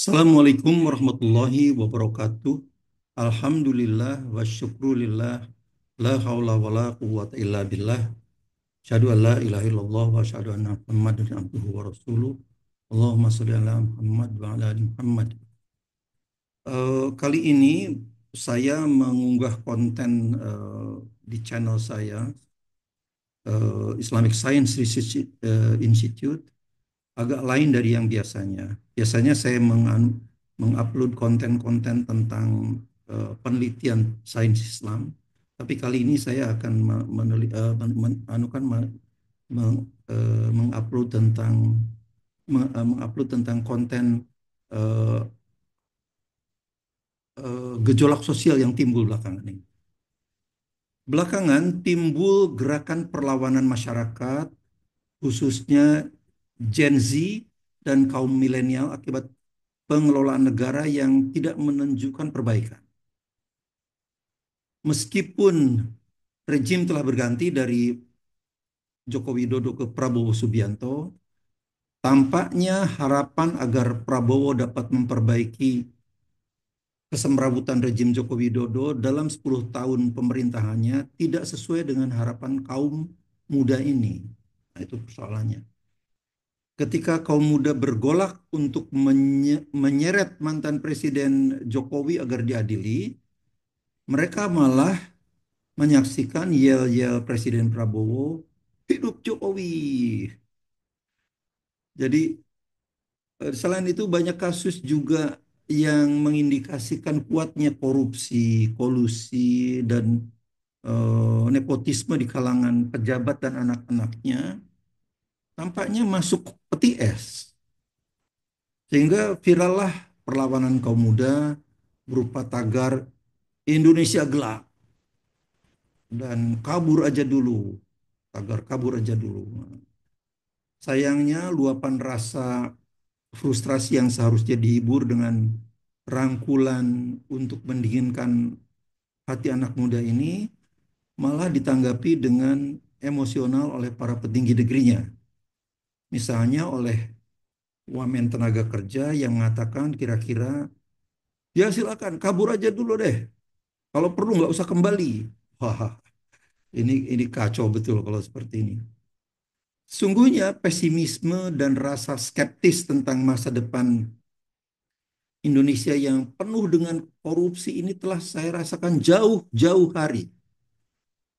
Assalamualaikum warahmatullahi wabarakatuh. Alhamdulillah wa syukrulillah. La haula wa la quwwata illa billah. Asyhadu an la ilaha illallah wa asyhadu anna Muhammadan abduhu wa rasuluh. Allahumma sholli ala Muhammad wa ala ali Muhammad. Kali ini saya mengunggah konten di channel saya, Islamic Science Research Institute, agak lain dari yang biasanya. Biasanya saya mengupload konten-konten tentang penelitian sains Islam, tapi kali ini saya akan mengupload tentang konten eh, gejolak sosial yang timbul belakangan ini. Belakangan timbul gerakan perlawanan masyarakat, khususnya Gen Z dan kaum milenial akibat pengelolaan negara yang tidak menunjukkan perbaikan. Meskipun rejim telah berganti dari Joko Widodo ke Prabowo Subianto, tampaknya harapan agar Prabowo dapat memperbaiki kesemrawutan rejim Joko Widodo dalam 10 tahun pemerintahannya tidak sesuai dengan harapan kaum muda ini. Nah, itu persoalannya. Ketika kaum muda bergolak untuk menyeret mantan Presiden Jokowi agar diadili, mereka malah menyaksikan yel-yel Presiden Prabowo, hidup Jokowi. Jadi selain itu banyak kasus juga yang mengindikasikan kuatnya korupsi, kolusi, dan nepotisme di kalangan pejabat dan anak-anaknya tampaknya masuk peti es. Sehingga virallah perlawanan kaum muda berupa tagar Indonesia gelap dan kabur aja dulu, tagar kabur aja dulu. Sayangnya luapan rasa frustrasi yang seharusnya dihibur dengan rangkulan untuk mendinginkan hati anak muda ini malah ditanggapi dengan emosional oleh para petinggi negerinya. Misalnya oleh wamen tenaga kerja yang mengatakan kira-kira, ya silakan kabur aja dulu deh. Kalau perlu nggak usah kembali. Wah, ini kacau betul kalau seperti ini. Sungguhnya pesimisme dan rasa skeptis tentang masa depan Indonesia yang penuh dengan korupsi ini telah saya rasakan jauh-jauh hari.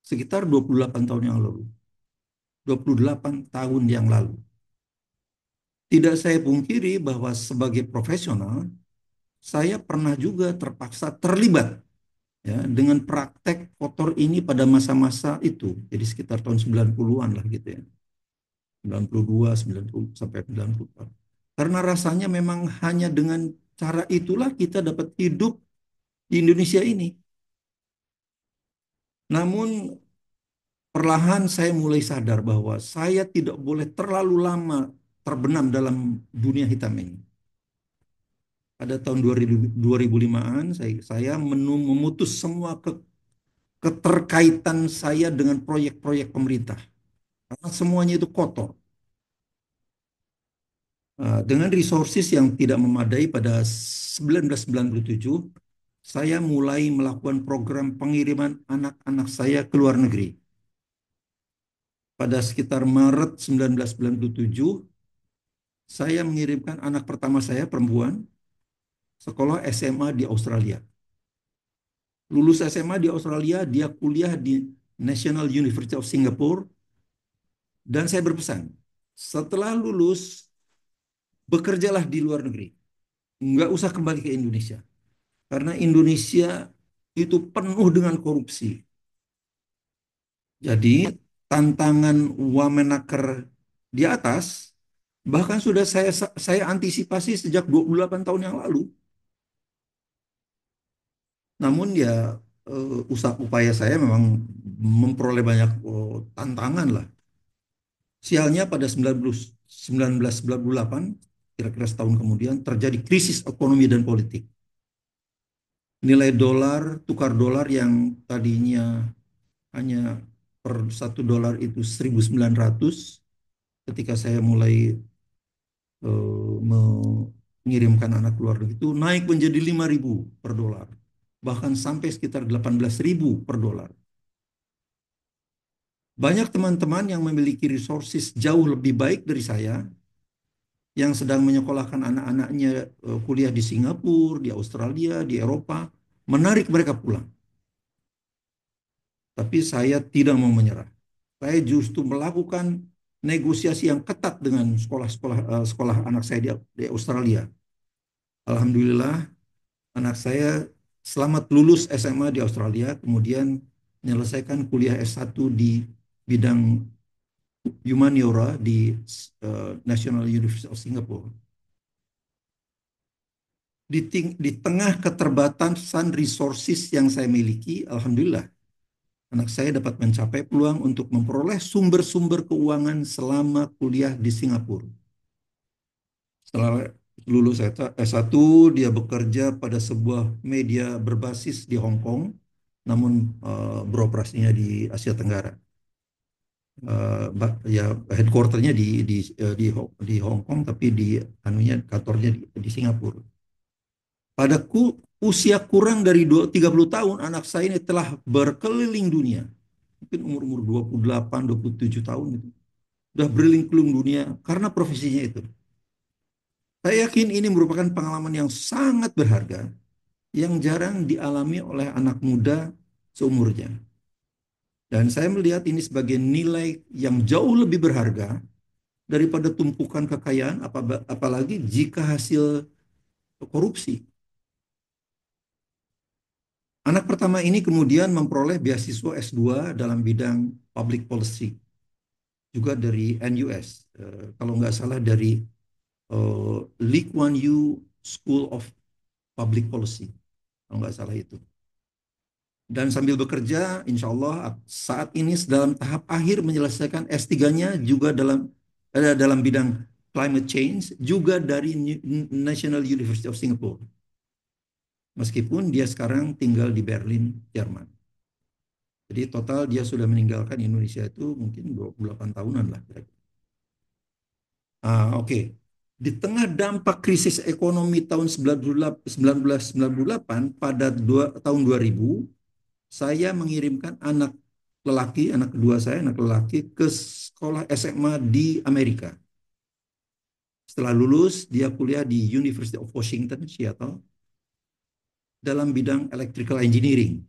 Sekitar 28 tahun yang lalu. 28 tahun yang lalu. Tidak saya pungkiri bahwa sebagai profesional, saya pernah juga terpaksa terlibat ya dengan praktek kotor ini pada masa-masa itu. Jadi sekitar tahun 90-an lah gitu ya. 92, 90 sampai 90. Karena rasanya memang hanya dengan cara itulah kita dapat hidup di Indonesia ini. Namun perlahan saya mulai sadar bahwa saya tidak boleh terlalu lama terbenam dalam dunia hitam ini. Pada tahun 2005-an saya memutus semua keterkaitan saya dengan proyek-proyek pemerintah. Karena semuanya itu kotor. Dengan resources yang tidak memadai pada 1997, saya mulai melakukan program pengiriman anak-anak saya ke luar negeri. Pada sekitar Maret 1997, saya mengirimkan anak pertama saya perempuan sekolah SMA di Australia. Lulus SMA di Australia, dia kuliah di National University of Singapore, dan saya berpesan, setelah lulus, bekerjalah di luar negeri. Nggak usah kembali ke Indonesia. Karena Indonesia itu penuh dengan korupsi. Jadi tantangan Wamenaker di atas bahkan sudah saya antisipasi sejak 28 tahun yang lalu. Namun ya usaha upaya saya memang memperoleh banyak tantangan lah. Sialnya pada 1998, kira-kira setahun kemudian, terjadi krisis ekonomi dan politik. Nilai dolar, tukar dolar yang tadinya hanya per $1 itu 1.900, ketika saya mulai mengirimkan anak keluar negeri itu naik menjadi 5.000 per dolar. Bahkan sampai sekitar 18.000 per dolar. Banyak teman-teman yang memiliki resources jauh lebih baik dari saya yang sedang menyekolahkan anak-anaknya kuliah di Singapura, di Australia, di Eropa, menarik mereka pulang. Tapi saya tidak mau menyerah. Saya justru melakukan negosiasi yang ketat dengan sekolah anak saya di Australia. Alhamdulillah, anak saya selamat lulus SMA di Australia, kemudian menyelesaikan kuliah S1 di bidang humaniora di National University of Singapore. Di tengah keterbatasan resources yang saya miliki, alhamdulillah, anak saya dapat mencapai peluang untuk memperoleh sumber-sumber keuangan selama kuliah di Singapura. Setelah lulus S1, dia bekerja pada sebuah media berbasis di Hong Kong, namun beroperasinya di Asia Tenggara. Ya headquarternya di Hong Kong, tapi di anunya kantornya di Singapura. Usia kurang dari 30 tahun, anak saya ini telah berkeliling dunia. Mungkin umur-umur 28, 27 tahun itu. Sudah berkeliling dunia karena profesinya itu. Saya yakin ini merupakan pengalaman yang sangat berharga yang jarang dialami oleh anak muda seumurnya. Dan saya melihat ini sebagai nilai yang jauh lebih berharga daripada tumpukan kekayaan, apalagi jika hasil korupsi. Anak pertama ini kemudian memperoleh beasiswa S2 dalam bidang public policy, juga dari NUS. Kalau nggak salah dari Lee Kuan Yew School of Public Policy, kalau nggak salah itu. Dan sambil bekerja, insya Allah saat ini dalam tahap akhir menyelesaikan S3-nya juga dalam bidang climate change, juga dari National University of Singapore. Meskipun dia sekarang tinggal di Berlin, Jerman. Jadi total dia sudah meninggalkan Indonesia itu mungkin 28 tahunan lah. Oke. Di tengah dampak krisis ekonomi tahun 1998 pada tahun 2000, saya mengirimkan anak kedua saya, anak lelaki ke sekolah SMA di Amerika. Setelah lulus, dia kuliah di University of Washington, Seattle, dalam bidang electrical engineering.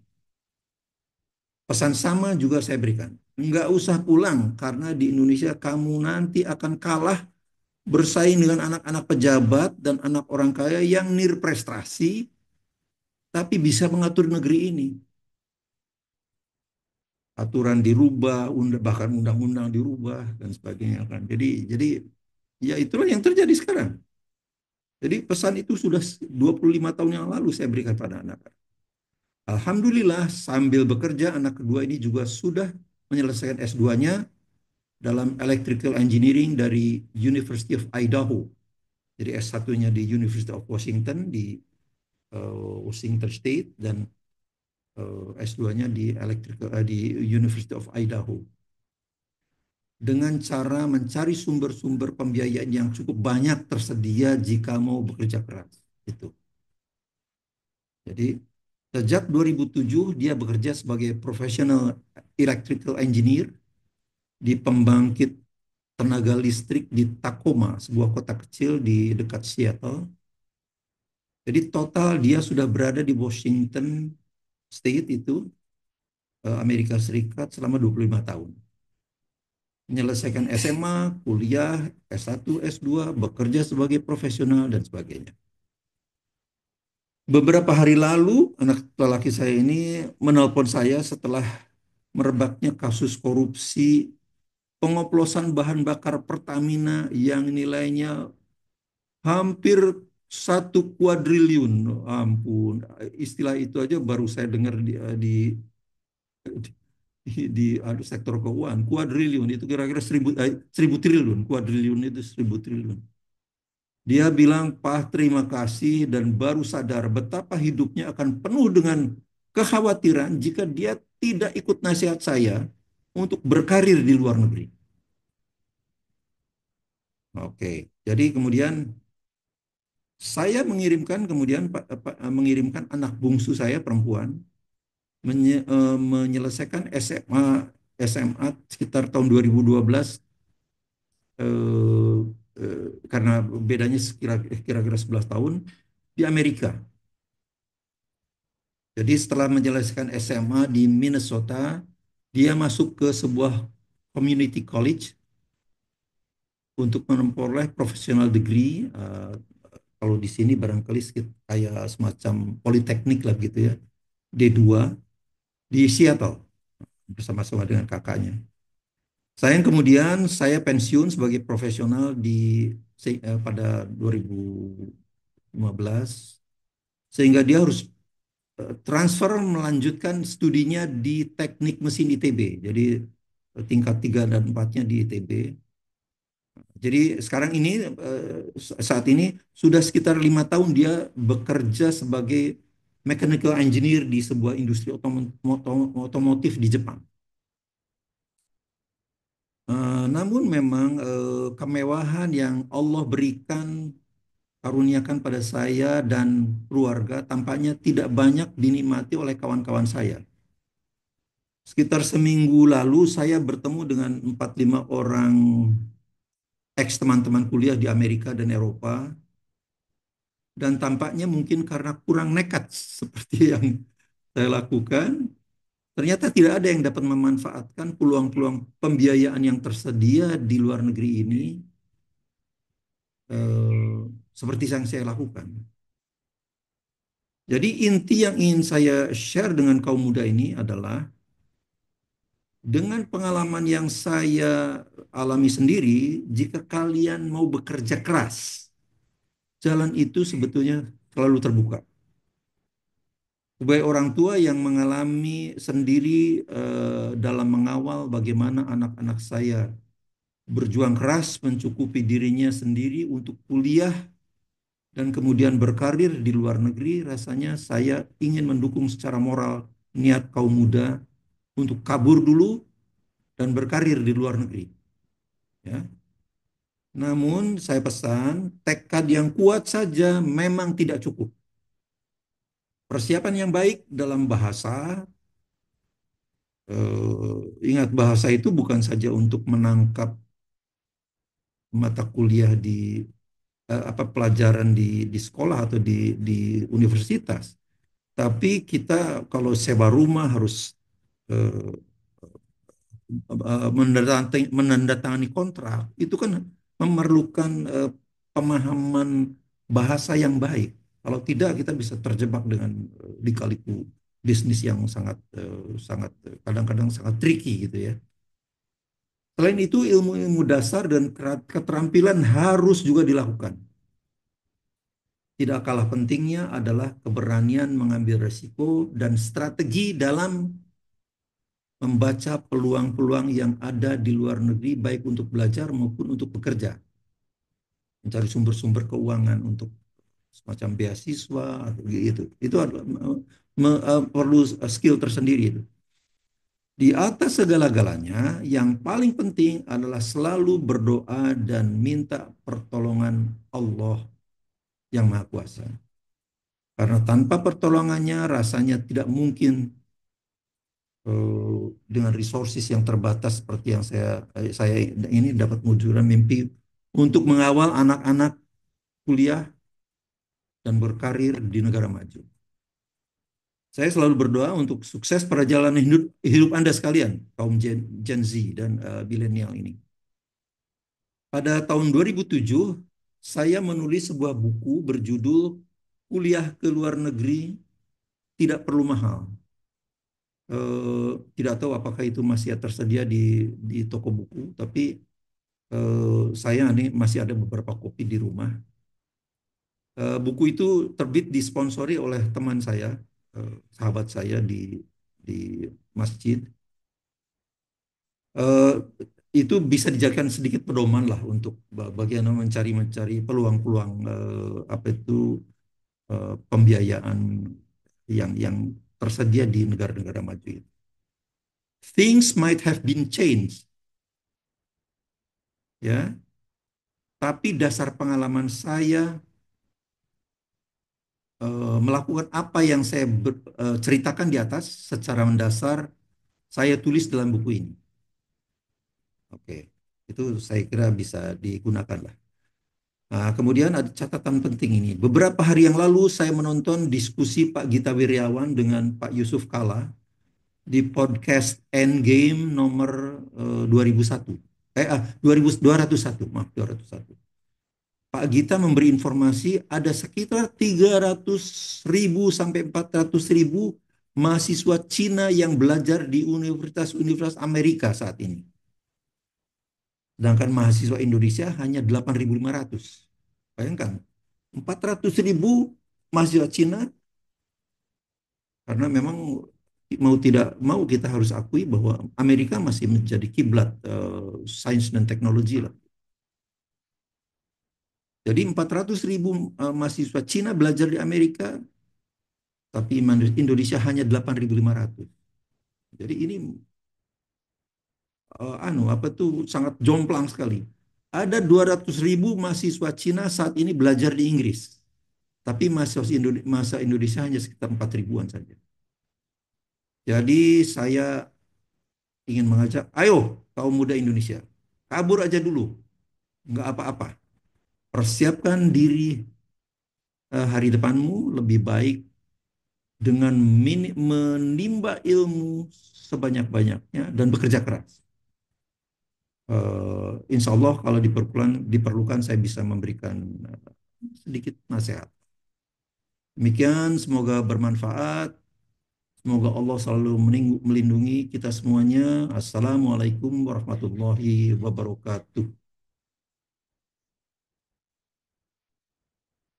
Pesan sama juga saya berikan. Enggak usah pulang, karena di Indonesia kamu nanti akan kalah bersaing dengan anak-anak pejabat dan anak orang kaya yang nirprestasi, tapi bisa mengatur negeri ini. Aturan dirubah, bahkan undang-undang dirubah dan sebagainya kan. Jadi ya itulah yang terjadi sekarang. Jadi pesan itu sudah 25 tahun yang lalu saya berikan pada anak. Alhamdulillah sambil bekerja anak kedua ini juga sudah menyelesaikan S2-nya dalam Electrical Engineering dari University of Idaho. Jadi S1-nya di University of Washington di Washington State dan S2-nya di University of Idaho. Dengan cara mencari sumber-sumber pembiayaan yang cukup banyak tersedia jika mau bekerja keras. Itu. Jadi sejak 2007 dia bekerja sebagai professional electrical engineer di pembangkit tenaga listrik di Tacoma, sebuah kota kecil di dekat Seattle. Jadi total dia sudah berada di Washington State itu, Amerika Serikat selama 25 tahun. Menyelesaikan SMA, kuliah, S1, S2, bekerja sebagai profesional, dan sebagainya. Beberapa hari lalu, anak lelaki saya ini menelpon saya setelah merebaknya kasus korupsi pengoplosan bahan bakar Pertamina yang nilainya hampir 1 kuadriliun. Ampun, istilah itu aja baru saya dengar di sektor keuangan. Kuadriliun itu kira-kira 1.000 triliun. Kuadriliun itu 1.000 triliun. Dia bilang, Pak, terima kasih dan baru sadar betapa hidupnya akan penuh dengan kekhawatiran jika dia tidak ikut nasihat saya untuk berkarir di luar negeri. Oke, jadi kemudian Saya mengirimkan kemudian mengirimkan anak bungsu saya perempuan menyelesaikan SMA sekitar tahun 2012, eh, karena bedanya kira-kira 11 tahun di Amerika. Jadi setelah menyelesaikan SMA di Minnesota, dia masuk ke sebuah community college untuk memperoleh professional degree. Kalau di sini barangkali kayak semacam politeknik lah gitu ya, D2 di Seattle bersama-sama dengan kakaknya. Sayang kemudian saya pensiun sebagai profesional pada 2015, sehingga dia harus transfer melanjutkan studinya di Teknik Mesin ITB. Jadi tingkat 3 dan 4-nya di ITB. Jadi sekarang ini, saat ini sudah sekitar 5 tahun dia bekerja sebagai mechanical engineer di sebuah industri otomotif di Jepang. Namun memang kemewahan yang Allah berikan, karuniakan pada saya dan keluarga tampaknya tidak banyak dinikmati oleh kawan-kawan saya. Sekitar seminggu lalu saya bertemu dengan 4-5 orang ex teman-teman kuliah di Amerika dan Eropa, dan tampaknya mungkin karena kurang nekat seperti yang saya lakukan, ternyata tidak ada yang dapat memanfaatkan peluang-peluang pembiayaan yang tersedia di luar negeri ini, eh, seperti yang saya lakukan. Jadi inti yang ingin saya share dengan kaum muda ini adalah, dengan pengalaman yang saya alami sendiri, jika kalian mau bekerja keras, jalan itu sebetulnya selalu terbuka. Sebagai orang tua yang mengalami sendiri, dalam mengawal bagaimana anak-anak saya berjuang keras mencukupi dirinya sendiri untuk kuliah dan kemudian berkarir di luar negeri, rasanya saya ingin mendukung secara moral niat kaum muda untuk kabur dulu dan berkarir di luar negeri. Ya. Namun saya pesan, tekad yang kuat saja memang tidak cukup. Persiapan yang baik dalam bahasa, ingat bahasa itu bukan saja untuk menangkap mata kuliah apa pelajaran di sekolah atau di universitas, tapi kita kalau sewa rumah harus eh, menandatangani kontrak, itu kan memerlukan pemahaman bahasa yang baik. Kalau tidak, kita bisa terjebak dengan lika-liku bisnis yang sangat kadang-kadang sangat tricky gitu ya. Selain itu, ilmu-ilmu dasar dan keterampilan harus juga dilakukan. Tidak kalah pentingnya adalah keberanian mengambil resiko dan strategi dalam membaca peluang-peluang yang ada di luar negeri, baik untuk belajar maupun untuk bekerja. Mencari sumber-sumber keuangan untuk semacam beasiswa atau gitu. Itu adalah, perlu skill tersendiri itu. Di atas segala-galanya, yang paling penting adalah selalu berdoa dan minta pertolongan Allah yang Maha Kuasa. Karena tanpa pertolongannya rasanya tidak mungkin, dengan resources yang terbatas seperti yang saya ini dapat mewujudkan mimpi untuk mengawal anak-anak kuliah dan berkarir di negara maju. Saya selalu berdoa untuk sukses perjalanan hidup Anda sekalian, kaum Gen Z dan milenial ini. Pada tahun 2007, saya menulis sebuah buku berjudul Kuliah ke Luar Negeri Tidak Perlu Mahal. Tidak tahu apakah itu masih tersedia di toko buku, tapi saya ini masih ada beberapa kopi di rumah. Buku itu terbit disponsori oleh teman saya, sahabat saya di masjid. Eh, itu bisa dijadikan sedikit pedoman lah untuk bagaimana mencari peluang-peluang, apa itu, pembiayaan yang tersedia di negara-negara maju itu. Things might have been changed, ya, tapi dasar pengalaman saya melakukan apa yang saya ceritakan di atas secara mendasar, saya tulis dalam buku ini. Oke, itu saya kira bisa digunakan lah. Nah, kemudian ada catatan penting ini. Beberapa hari yang lalu saya menonton diskusi Pak Gita Wirjawan dengan Pak Yusuf Kala di podcast Endgame nomor 2001. 2201, maaf 201. Pak Gita memberi informasi ada sekitar 300.000 sampai 400.000 mahasiswa Cina yang belajar di universitas-universitas Amerika saat ini. Sedangkan mahasiswa Indonesia hanya 8.500. Bayangkan, 400.000 mahasiswa Cina, karena memang mau tidak mau kita harus akui bahwa Amerika masih menjadi kiblat sains dan teknologi lah. Jadi 400.000 mahasiswa Cina belajar di Amerika, tapi Indonesia hanya 8.500. Jadi ini apa tuh sangat jomplang sekali. Ada 200.000 mahasiswa Cina saat ini belajar di Inggris, tapi masa Indonesia hanya sekitar 4 ribuan saja. Jadi saya ingin mengajak, ayo kaum muda Indonesia, kabur aja dulu, nggak apa-apa. Persiapkan diri hari depanmu lebih baik dengan menimba ilmu sebanyak-banyaknya dan bekerja keras. Insya Allah kalau diperlukan saya bisa memberikan sedikit nasihat. Demikian, semoga bermanfaat. Semoga Allah selalu melindungi kita semuanya. Assalamualaikum warahmatullahi wabarakatuh.